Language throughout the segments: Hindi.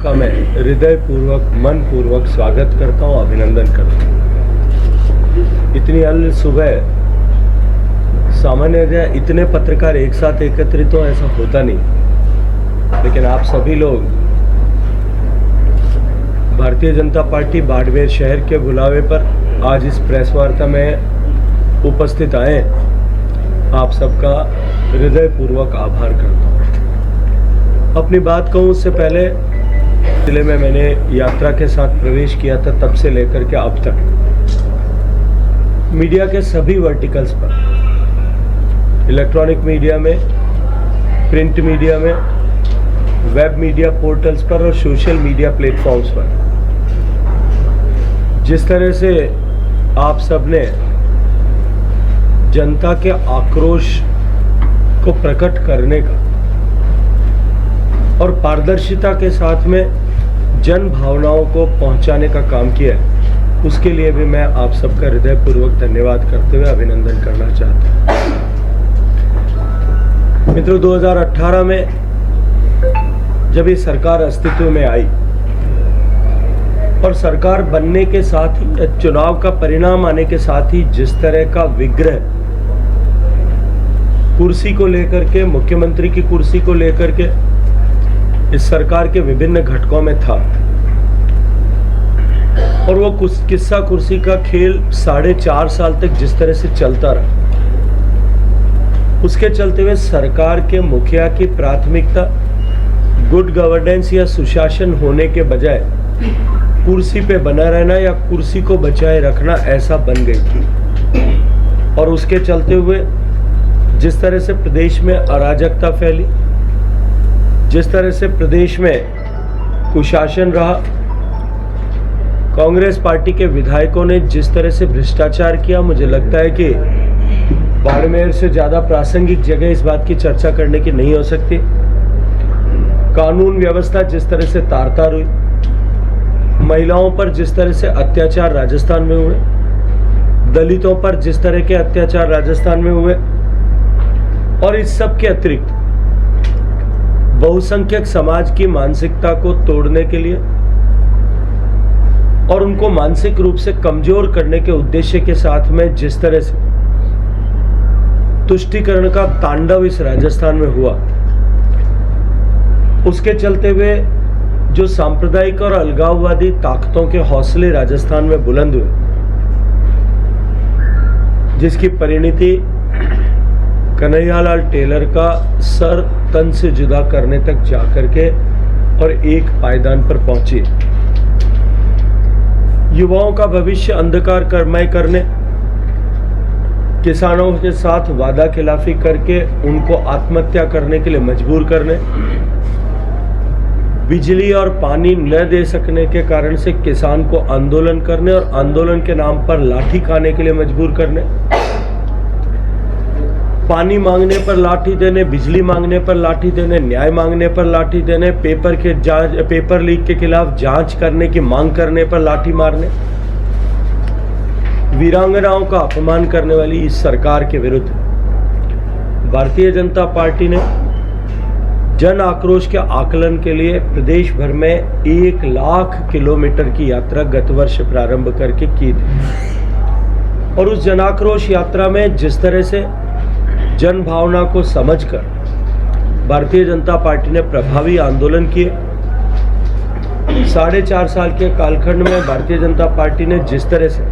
का मैं हृदय पूर्वक मन पूर्वक स्वागत करता हूं, अभिनंदन करता हूं। इतनी अल सुबह सामान्यतः इतने पत्रकार एक साथ एकत्रित हो ऐसा होता नहीं, लेकिन आप सभी लोग भारतीय जनता पार्टी बाड़मेर शहर के बुलावे पर आज इस प्रेस वार्ता में उपस्थित आए। आप सबका हृदय पूर्वक आभार करता हूँ। अपनी बात कहूँ उससे पहले जिले में मैंने यात्रा के साथ प्रवेश किया था, तब से लेकर के अब तक मीडिया के सभी वर्टिकल्स पर, इलेक्ट्रॉनिक मीडिया में, प्रिंट मीडिया में, वेब मीडिया पोर्टल्स पर और सोशल मीडिया प्लेटफॉर्म्स पर जिस तरह से आप सबने जनता के आक्रोश को प्रकट करने का और पारदर्शिता के साथ में जन भावनाओं को पहुंचाने का काम किया है, उसके लिए भी मैं आप सबका हृदयपूर्वक धन्यवाद करते हुए अभिनंदन करना चाहता हूं। मित्रों, 2018 में जब ये सरकार अस्तित्व में आई और सरकार बनने के साथ ही चुनाव का परिणाम आने के साथ ही जिस तरह का विग्रह कुर्सी को लेकर के, मुख्यमंत्री की कुर्सी को लेकर के इस सरकार के विभिन्न घटकों में था और वो किस्सा कुर्सी का खेल 4.5 साल तक जिस तरह से चलता रहा, उसके चलते हुए सरकार के मुखिया की प्राथमिकता गुड गवर्नेंस या सुशासन होने के बजाय कुर्सी पे बना रहना या कुर्सी को बचाए रखना ऐसा बन गई थी। और उसके चलते हुए जिस तरह से प्रदेश में अराजकता फैली, जिस तरह से प्रदेश में कुशासन रहा, कांग्रेस पार्टी के विधायकों ने जिस तरह से भ्रष्टाचार किया, मुझे लगता है कि बाड़मेर से ज़्यादा प्रासंगिक जगह इस बात की चर्चा करने की नहीं हो सकती। कानून व्यवस्था जिस तरह से तार-तार हुई, महिलाओं पर जिस तरह से अत्याचार राजस्थान में हुए, दलितों पर जिस तरह के अत्याचार राजस्थान में हुए, और इस सब के अतिरिक्त बहुसंख्यक समाज की मानसिकता को तोड़ने के लिए और उनको मानसिक रूप से कमजोर करने के उद्देश्य के साथ में जिस तरह से तुष्टीकरण का तांडव इस राजस्थान में हुआ, उसके चलते हुए जो सांप्रदायिक और अलगाववादी ताकतों के हौसले राजस्थान में बुलंद हुए, जिसकी परिणति कन्हैयालाल टेलर का सर तन से जुदा करने तक जाकर के और एक पायदान पर पहुंची। युवाओं का भविष्य अंधकारमय करने, किसानों के साथ वादा खिलाफी करके उनको आत्महत्या करने के लिए मजबूर करने, बिजली और पानी न दे सकने के कारण से किसान को आंदोलन करने और आंदोलन के नाम पर लाठी खाने के लिए मजबूर करने, पानी मांगने पर लाठी देने, बिजली मांगने पर लाठी देने, न्याय मांगने पर लाठी देने, पेपर लीक के खिलाफ जांच करने की मांग करने पर लाठी मारने, वीरांगनाओं का अपमान करने वाली इस सरकार के विरुद्ध भारतीय जनता पार्टी ने जन आक्रोश के आकलन के लिए प्रदेश भर में 1 लाख किलोमीटर की यात्रा गत वर्ष प्रारंभ करके की थी। और उस जन आक्रोश यात्रा में जिस तरह से जन भावना को समझकर भारतीय जनता पार्टी ने प्रभावी आंदोलन किए, 4.5 साल के कालखंड में भारतीय जनता पार्टी ने जिस तरह से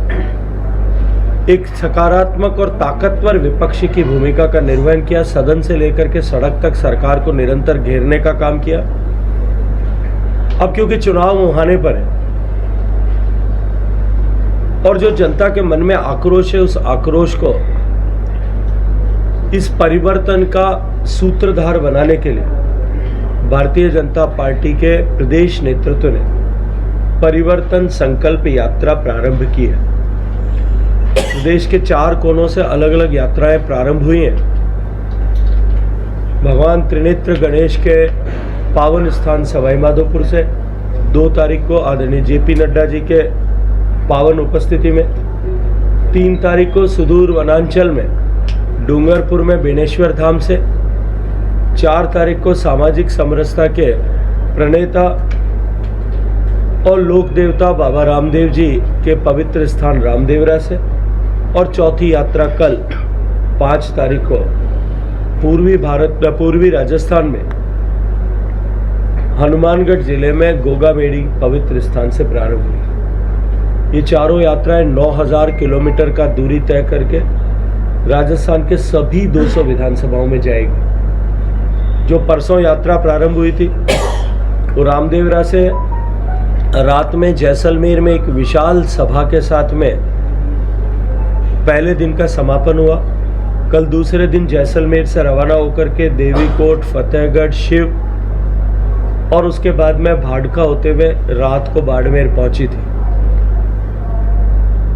एक सकारात्मक और ताकतवर विपक्ष की भूमिका का निर्वहन किया, सदन से लेकर के सड़क तक सरकार को निरंतर घेरने का काम किया। अब क्योंकि चुनाव मुहाने पर है और जो जनता के मन में आक्रोश है, उस आक्रोश को इस परिवर्तन का सूत्रधार बनाने के लिए भारतीय जनता पार्टी के प्रदेश नेतृत्व ने परिवर्तन संकल्प यात्रा प्रारंभ की है। प्रदेश के 4 कोनों से अलग अलग यात्राएं प्रारंभ हुई हैं। भगवान त्रिनेत्र गणेश के पावन स्थान सवाई माधोपुर से 2 तारीख को आदरणीय जेपी नड्डा जी के पावन उपस्थिति में, 3 तारीख को सुदूर वनांचल में डूंगरपुर में बेनेश्वर धाम से, 4 तारीख को सामाजिक समरसता के प्रणेता और लोक देवता बाबा रामदेव जी के पवित्र स्थान रामदेवरा से, और चौथी यात्रा कल 5 तारीख को पूर्वी राजस्थान में हनुमानगढ़ जिले में गोगामेड़ी पवित्र स्थान से प्रारंभ हुई। ये चारों यात्राएं 9000 किलोमीटर का दूरी तय करके राजस्थान के सभी 200 विधानसभाओं में जाएगी। जो परसों यात्रा प्रारंभ हुई थी वो रामदेवरा से रात में जैसलमेर में एक विशाल सभा के साथ में पहले दिन का समापन हुआ। कल दूसरे दिन जैसलमेर से रवाना होकर के देवीकोट, फतेहगढ़, शिव और उसके बाद में भाड़का होते हुए रात को बाड़मेर पहुंची थी।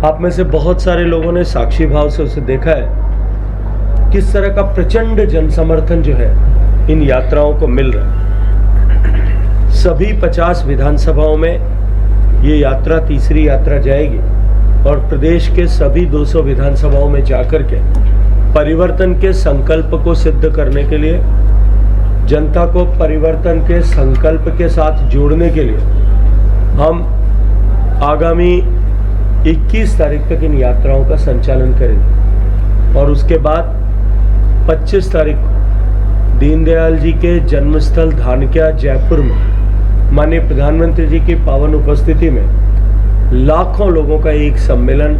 आप में से बहुत सारे लोगों ने साक्षी भाव से उसे देखा है। किस तरह का प्रचंड जन समर्थन जो है इन यात्राओं को मिल रहा है। सभी 50 विधानसभाओं में ये यात्रा तीसरी यात्रा जाएगी और प्रदेश के सभी 200 विधानसभाओं में जाकर के परिवर्तन के संकल्प को सिद्ध करने के लिए, जनता को परिवर्तन के संकल्प के साथ जोड़ने के लिए हम आगामी 21 तारीख तक इन यात्राओं का संचालन करेंगे। और उसके बाद 25 तारीख को दीनदयाल जी के जन्मस्थल धानक्या जयपुर में माननीय प्रधानमंत्री जी की पावन उपस्थिति में लाखों लोगों का एक सम्मेलन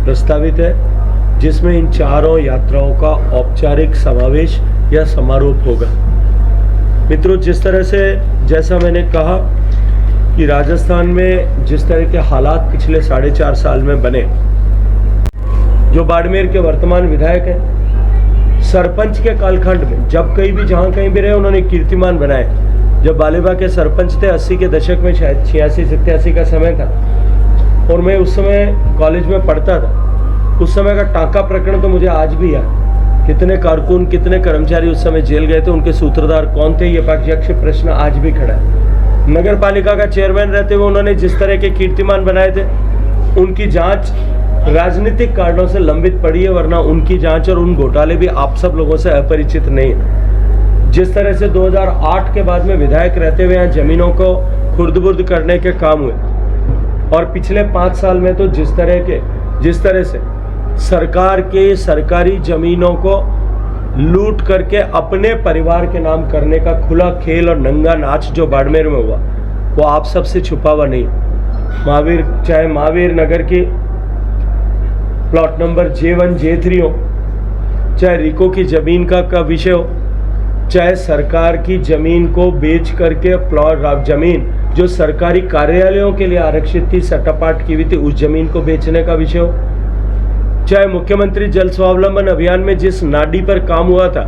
प्रस्तावित है, जिसमें इन चारों यात्राओं का औपचारिक समावेश या समारोह होगा। मित्रों, जिस तरह से जैसा मैंने कहा कि राजस्थान में जिस तरह के हालात पिछले 4.5 साल में बने, जो बाड़मेर के वर्तमान विधायक हैं, सरपंच के कालखंड में जब कहीं भी जहां कहीं भी रहे उन्होंने कीर्तिमान बनाए। जब बालेबा के सरपंच थे 80 के दशक में, शायद 86-87 का समय था, और मैं उस समय कॉलेज में पढ़ता था। उस समय का टांका प्रकरण तो मुझे आज भी याद। कितने कारकुन, कितने कर्मचारी उस समय जेल गए थे, उनके सूत्रधार कौन थे, ये प्रत्यक्ष प्रश्न आज भी खड़ा है। नगर पालिका का चेयरमैन रहते हुए उन्होंने जिस तरह के कीर्तिमान बनाए थे, उनकी जांच राजनीतिक कारणों से लंबित पड़ी है, वरना उनकी जांच और उन घोटाले भी आप सब लोगों से अपरिचित नहीं है। जिस तरह से 2008 के बाद में विधायक रहते हुए यहाँ जमीनों को खुर्द-बुर्द करने के काम हुए, और पिछले 5 साल में तो जिस तरह से सरकार के सरकारी जमीनों को लूट करके अपने परिवार के नाम करने का खुला खेल और नंगा नाच जो बाड़मेर में हुआ, वो आप सबसे छुपा हुआ नहीं। चाहे महावीर नगर की प्लॉट नंबर J1 J3 हो, चाहे रिको की जमीन का विषय हो, चाहे सरकार की जमीन को बेच करके प्लॉट जमीन जो सरकारी कार्यालयों के लिए आरक्षित थी, सटापाट की हुई थी, उस जमीन को बेचने का विषय हो, चाहे मुख्यमंत्री जल स्वावलंबन अभियान में जिस नाडी पर काम हुआ था,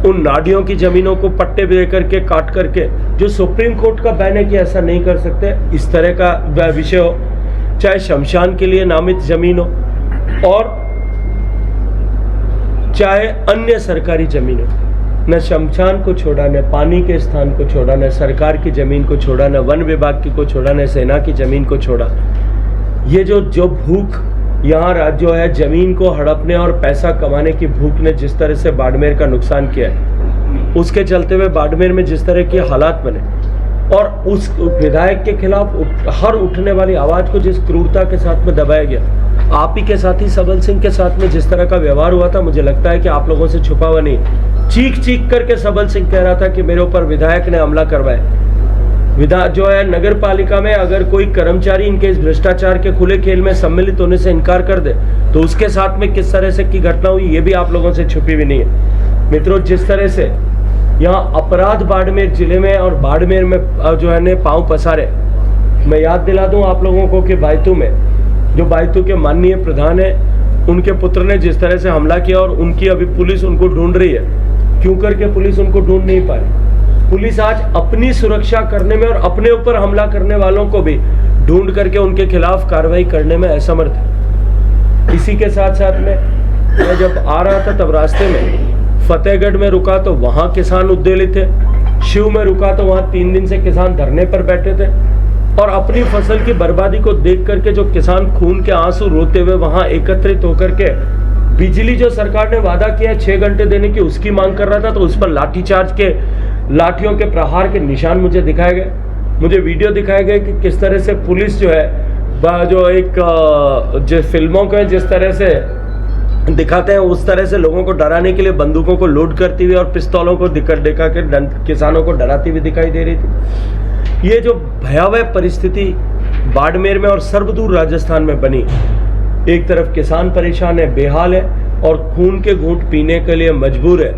उन नाडियों की जमीनों को पट्टे दे करके काट करके, जो सुप्रीम कोर्ट का बैन है कि ऐसा नहीं कर सकते, इस तरह का विषय हो, चाहे शमशान के लिए नामित जमीन हो, और चाहे अन्य सरकारी जमीन हो। न शमशान को छोड़ा, न पानी के स्थान को छोड़ा, न सरकार की जमीन को छोड़ा, न वन विभाग की को छोड़ा, न सेना की जमीन को छोड़ा। ये जो भूख यहाँ जो है जमीन को हड़पने और पैसा कमाने की भूख ने जिस तरह से बाड़मेर का नुकसान किया है, उसके चलते हुए बाड़मेर में जिस तरह के हालात बने, और उस विधायक के खिलाफ हर उठने वाली आवाज को जिस क्रूरता के साथ में दबाया गया, आप ही के साथी सबल सिंह के साथ में जिस तरह का व्यवहार हुआ था, मुझे लगता है कि आप लोगों से छुपा हुआ नहीं। चीख करके सबल सिंह कह रहा था कि मेरे ऊपर विधायक ने हमला करवाया। जो है नगर पालिका में अगर कोई कर्मचारी इनके इस भ्रष्टाचार के खुले खेल में सम्मिलित होने से इनकार कर दे, तो उसके साथ में किस तरह से की घटना हुई, ये भी आप लोगों से छुपी भी नहीं है। मित्रों, जिस तरह से यहाँ अपराध बाड़मेर जिले में और बाड़मेर में जो है ने पांव पसारे, मैं याद दिला दूं आप लोगों को कि बायतू में जो बायतू के माननीय प्रधान है, उनके पुत्र ने जिस तरह से हमला किया, और उनकी अभी पुलिस उनको ढूंढ रही है। क्यों करके पुलिस उनको ढूंढ नहीं पा रही? पुलिस आज अपनी सुरक्षा करने में और अपने ऊपर हमला करने वालों को भी ढूंढ करके उनके खिलाफ कार्रवाई करने में असमर्थ है। इसी के साथ साथ में मैं जब आ रहा था तब रास्ते में फतेहगढ़ में रुका तो वहां किसान उद्वेलित थे, शिव में रुका तो वहां 3 दिन से किसान धरने पर बैठे थे, और अपनी फसल की बर्बादी को देख करके जो किसान खून के आंसू रोते हुए वहां एकत्रित होकर के बिजली जो सरकार ने वादा किया 6 घंटे देने की, उसकी मांग कर रहा था, तो उस पर लाठीचार्ज के लाठियों के प्रहार के निशान मुझे दिखाए गए। मुझे वीडियो दिखाए गए कि किस तरह से पुलिस जो है जो एक जो फिल्मों के जिस तरह से दिखाते हैं उस तरह से लोगों को डराने के लिए बंदूकों को लोड करती हुई और पिस्तौलों को दिखा के किसानों को डराती हुई दिखाई दे रही थी। ये जो भयावह परिस्थिति बाड़मेर में और सर्वदूर राजस्थान में बनी, एक तरफ किसान परेशान है, बेहाल है और खून के घूंट पीने के लिए मजबूर है,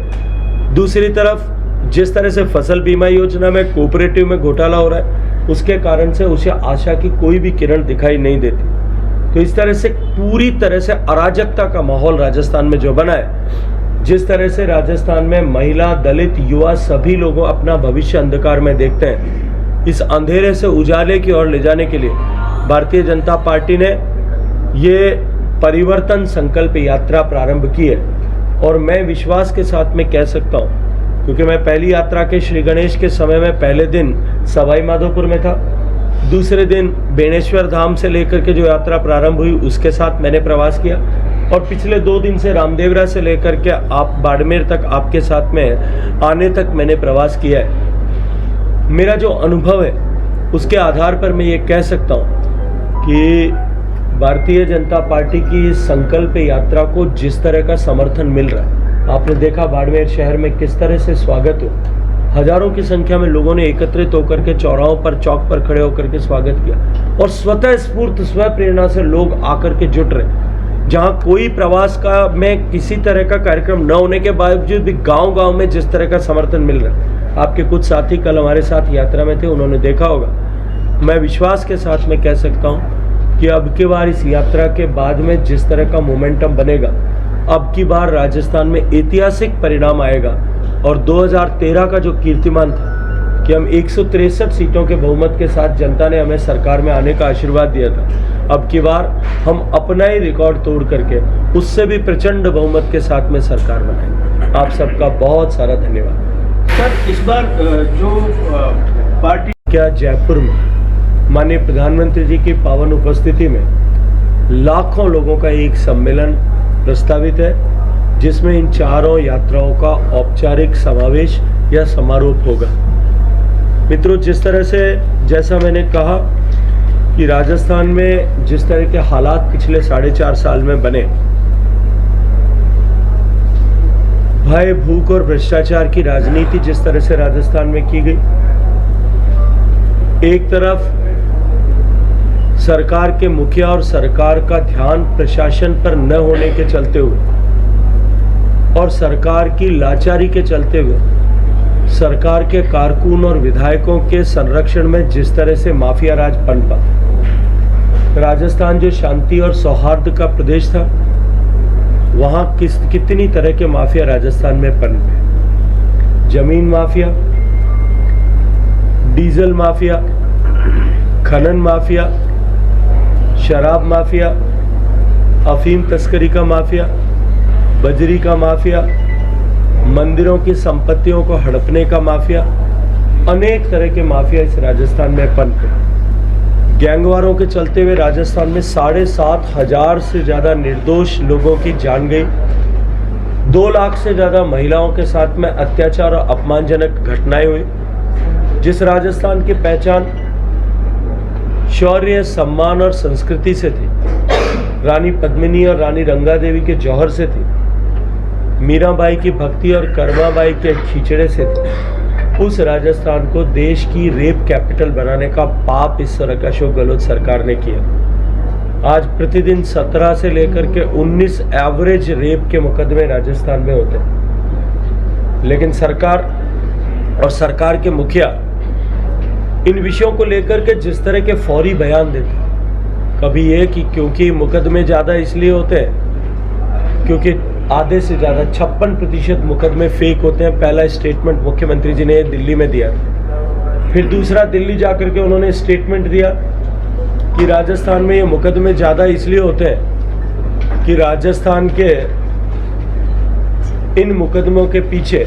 दूसरी तरफ जिस तरह से फसल बीमा योजना में कोऑपरेटिव में घोटाला हो रहा है उसके कारण से उसे आशा की कोई भी किरण दिखाई नहीं देती। तो इस तरह से पूरी तरह से अराजकता का माहौल राजस्थान में जो बना है, जिस तरह से राजस्थान में महिला, दलित, युवा सभी लोगों अपना भविष्य अंधकार में देखते हैं, इस अंधेरे से उजाले की ओर ले जाने के लिए भारतीय जनता पार्टी ने ये परिवर्तन संकल्प यात्रा प्रारंभ की है। और मैं विश्वास के साथ में कह सकता हूँ, क्योंकि मैं पहली यात्रा के श्री गणेश के समय में पहले दिन सवाई माधोपुर में था, दूसरे दिन बेणेश्वर धाम से लेकर के जो यात्रा प्रारंभ हुई उसके साथ मैंने प्रवास किया, और पिछले 2 दिन से रामदेवरा से लेकर के आप बाड़मेर तक आपके साथ में आने तक मैंने प्रवास किया है। मेरा जो अनुभव है उसके आधार पर मैं ये कह सकता हूँ कि भारतीय जनता पार्टी की इस संकल्प यात्रा को जिस तरह का समर्थन मिल रहा है, आपने देखा बाड़मेर शहर में किस तरह से स्वागत हो, हजारों की संख्या में लोगों ने एकत्रित होकर के चौराहों पर, चौक पर खड़े होकर के स्वागत किया और स्वतः स्फूर्त स्व प्रेरणा से लोग आकर के जुट रहे। जहां कोई प्रवास का में किसी तरह का कार्यक्रम न होने के बावजूद भी गांव-गांव में जिस तरह का समर्थन मिल रहा है, आपके कुछ साथी कल हमारे साथ यात्रा में थे, उन्होंने देखा होगा। मैं विश्वास के साथ में कह सकता हूँ कि अब की बार इस यात्रा के बाद में जिस तरह का मोमेंटम बनेगा, अब की बार राजस्थान में ऐतिहासिक परिणाम आएगा। और 2013 का जो कीर्तिमान था कि हम 163 सीटों के बहुमत के साथ जनता ने हमें सरकार में आने का आशीर्वाद दिया था, अब की बार हम अपना ही रिकॉर्ड तोड़ करके उससे भी प्रचंड बहुमत के साथ में सरकार बनाएंगे। आप सबका बहुत सारा धन्यवाद। सर, इस बार जो पार्टी क्या जयपुर में माननीय प्रधानमंत्री जी की पावन उपस्थिति में लाखों लोगों का एक सम्मेलन प्रस्तावित है, जिसमें इन चारों यात्राओं का औपचारिक समावेश या समारोह होगा। मित्रों, जिस तरह से जैसा मैंने कहा कि राजस्थान में जिस तरह के हालात पिछले 4.5 साल में बने, भय, भूख और भ्रष्टाचार की राजनीति जिस तरह से राजस्थान में की गई, एक तरफ सरकार के मुखिया और सरकार का ध्यान प्रशासन पर न होने के चलते हुए और सरकार की लाचारी के चलते हुए सरकार के कारकुन और विधायकों के संरक्षण में जिस तरह से माफिया राज पनपा, राजस्थान जो शांति और सौहार्द का प्रदेश था, वहां कितनी तरह के माफिया राजस्थान में पनपे। जमीन माफिया, डीजल माफिया, खनन माफिया, शराब माफिया, अफीम तस्करी का माफिया, बजरी का माफिया, मंदिरों की संपत्तियों को हड़पने का माफिया, अनेक तरह के माफिया इस राजस्थान में पनपे। गैंगवारों के चलते हुए राजस्थान में 7,500 से ज़्यादा निर्दोष लोगों की जान गई। 2 लाख से ज़्यादा महिलाओं के साथ में अत्याचार और अपमानजनक घटनाएं हुई। जिस राजस्थान की पहचान शौर्य, सम्मान और संस्कृति से थी, रानी पद्मिनी और रानी रंगा देवी के जौहर से थी, मीराबाई की भक्ति और करमाबाई के खींचड़े से थी, उस राजस्थान को देश की रेप कैपिटल बनाने का पाप इस तरह का अशोक गहलोत सरकार ने किया। आज प्रतिदिन 17 से लेकर के 19 एवरेज रेप के मुकदमे राजस्थान में होते हैं, लेकिन सरकार और सरकार के मुखिया इन विषयों को लेकर के जिस तरह के फौरी बयान देते, कभी ये कि क्योंकि मुकदमे ज़्यादा इसलिए होते हैं क्योंकि आधे से ज़्यादा 56% मुकदमे फेक होते हैं। पहला स्टेटमेंट मुख्यमंत्री जी ने दिल्ली में दिया था। फिर दूसरा, दिल्ली जाकर के उन्होंने स्टेटमेंट दिया कि राजस्थान में ये मुकदमे ज़्यादा इसलिए होते हैं कि राजस्थान के इन मुकदमों के पीछे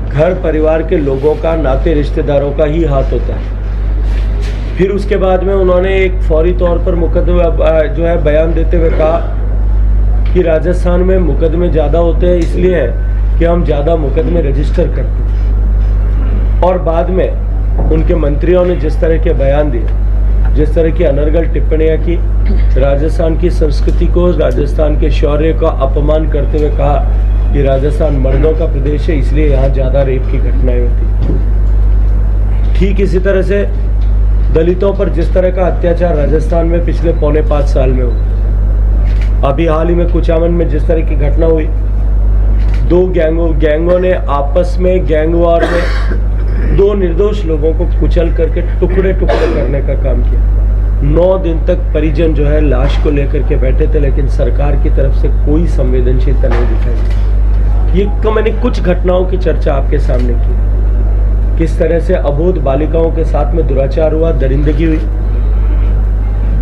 घर परिवार के लोगों का, नाते रिश्तेदारों का ही हाथ होता है। फिर उसके बाद में उन्होंने एक फौरी तौर पर मुकदमा जो है बयान देते हुए कहा कि राजस्थान में मुकदमे ज़्यादा होते हैं इसलिए कि हम ज़्यादा मुकदमे रजिस्टर करते हैं। और बाद में उनके मंत्रियों ने जिस तरह के बयान दिए, जिस तरह की अनर्गल टिप्पणियां की, राजस्थान की संस्कृति को, राजस्थान के शौर्य का अपमान करते हुए कहा कि राजस्थान मर्दों का प्रदेश है, इसलिए यहाँ ज़्यादा रेप की घटनाएं होती। ठीक इसी तरह से दलितों पर जिस तरह का अत्याचार राजस्थान में पिछले 4.25 साल में हुआ, अभी हाल ही में कुचामन में जिस तरह की घटना हुई, 2 गैंगों ने आपस में गैंग वॉर में 2 निर्दोष लोगों को कुचल करके टुकड़े टुकड़े करने का काम किया। 9 दिन तक परिजन जो है लाश को लेकर के बैठे थे, लेकिन सरकार की तरफ से कोई संवेदनशीलता नहीं दिखाई। ये मैंने कुछ घटनाओं की चर्चा आपके सामने की, किस तरह से अबोध बालिकाओं के साथ में दुराचार हुआ, दरिंदगी हुई,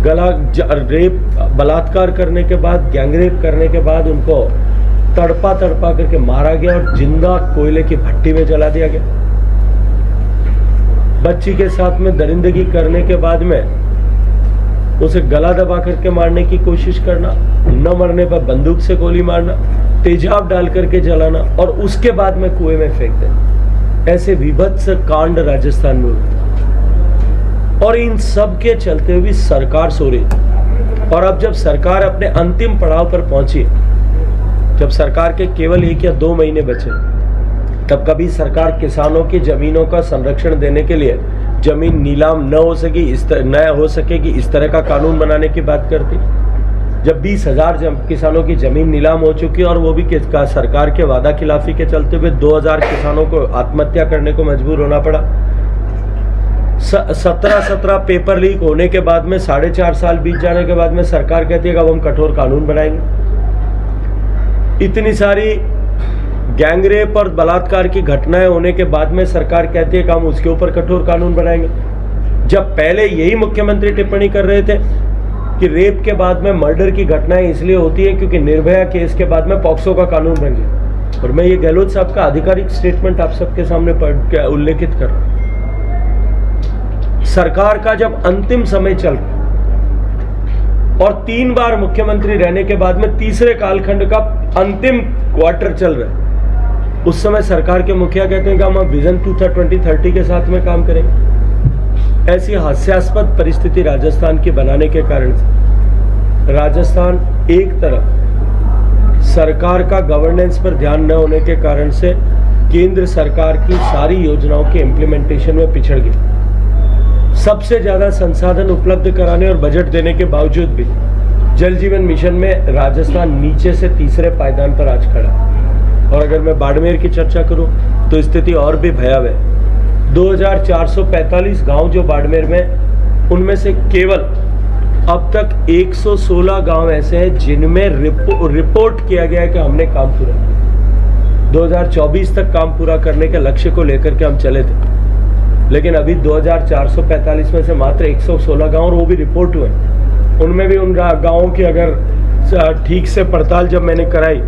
रेप, बलात्कार करने के बाद, गैंगरेप करने के बाद उनको तड़पा करके मारा गया और जिंदा कोयले की भट्टी में जला दिया गया। बच्ची के साथ में दरिंदगी करने के बाद में उसे गला दबा करके मारने की कोशिश करना, न मरने पर बंदूक से गोली मारना, तेजाब डाल करके जलाना और उसके बाद में कुएं में फेंक देना, ऐसे विभत्स कांड राजस्थान में हुए। और इन सब के चलते हुए सरकार सो रही। और अब जब सरकार अपने अंतिम पड़ाव पर पहुंची, जब सरकार के केवल 1 या 2 महीने बचे, तब कभी सरकार किसानों की जमीनों का संरक्षण देने के लिए जमीन नीलाम न हो सकेगी इस तरह का कानून बनाने की बात करती। जब 20,000 किसानों की जमीन नीलाम हो चुकी और वो भी सरकार के वादा खिलाफी के चलते हुए 2,000 किसानों को आत्महत्या करने को मजबूर होना पड़ा। 17 पेपर लीक होने के बाद में 4.5 साल बीत जाने के बाद में सरकार कहती है कि अब हम कठोर कानून बनाएंगे। इतनी सारी गैंगरेप और बलात्कार की घटनाएं होने के बाद में सरकार कहती है कि हम उसके ऊपर कठोर कानून बनाएंगे। जब पहले यही मुख्यमंत्री टिप्पणी कर रहे थे कि रेप के बाद में मर्डर की घटनाएं इसलिए होती है क्योंकि निर्भया केस के बाद में पॉक्सो का कानून बन गया। और मैं ये गहलोत साहब का आधिकारिक स्टेटमेंट आप सबके सामने उल्लेखित कर रहा हूं। सरकार का जब अंतिम समय चल और 3 बार मुख्यमंत्री रहने के बाद में तीसरे कालखंड का अंतिम क्वार्टर चल रहा है, उस समय सरकार के मुखिया कहते हैं कि हम विजन 2030 के साथ में काम करेंगे। ऐसी हास्यास्पद परिस्थिति राजस्थान की बनाने के कारण से राजस्थान एक तरफ सरकार का गवर्नेंस पर ध्यान न होने के कारण से केंद्र सरकार की सारी योजनाओं के इम्प्लीमेंटेशन में पिछड़ गई। सबसे ज्यादा संसाधन उपलब्ध कराने और बजट देने के बावजूद भी जल जीवन मिशन में राजस्थान नीचे से तीसरे पायदान पर आज खड़ा। और अगर मैं बाड़मेर की चर्चा करूं तो स्थिति और भी भयावह है। 2445 गांव जो बाड़मेर में, उनमें से केवल अब तक 116 गांव ऐसे हैं जिनमें रिपोर्ट किया गया है कि हमने काम पूरा किया। 2024 तक काम पूरा करने के लक्ष्य को लेकर के हम चले थे, लेकिन अभी 2445 में से मात्र 116 गांव, और वो भी रिपोर्ट हुए। उनमें भी उन गांवों की अगर ठीक से पड़ताल जब मैंने कराई,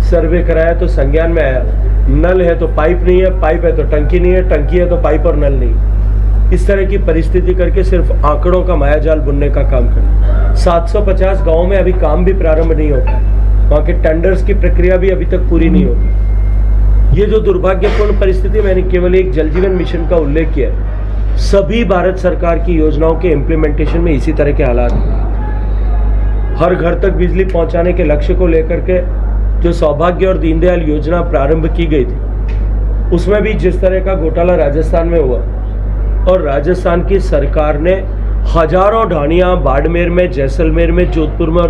सर्वे कराया, तो संज्ञान में आया नल है तो पाइप नहीं है, पाइप है तो टंकी नहीं है, टंकी है तो पाइप और नल नहीं। इस तरह की परिस्थिति करके सिर्फ आंकड़ों का मायाजाल बुनने का काम करें। 750 गांवों में अभी काम भी प्रारंभ नहीं हो पाया, वहाँ के टेंडर्स की प्रक्रिया भी अभी तक पूरी नहीं होती। ये जो दुर्भाग्यपूर्ण परिस्थिति, मैंने केवल एक जल जीवन मिशन का उल्लेख किया, सभी भारत सरकार की योजनाओं के इम्प्लीमेंटेशन में इसी तरह के हालात हैं। हर घर तक बिजली पहुंचाने के लक्ष्य को लेकर के जो सौभाग्य और दीनदयाल योजना प्रारंभ की गई थी, उसमें भी जिस तरह का घोटाला राजस्थान में हुआ, और राजस्थान की सरकार ने हजारों ढाणियां बाड़मेर में, जैसलमेर में, जोधपुर में और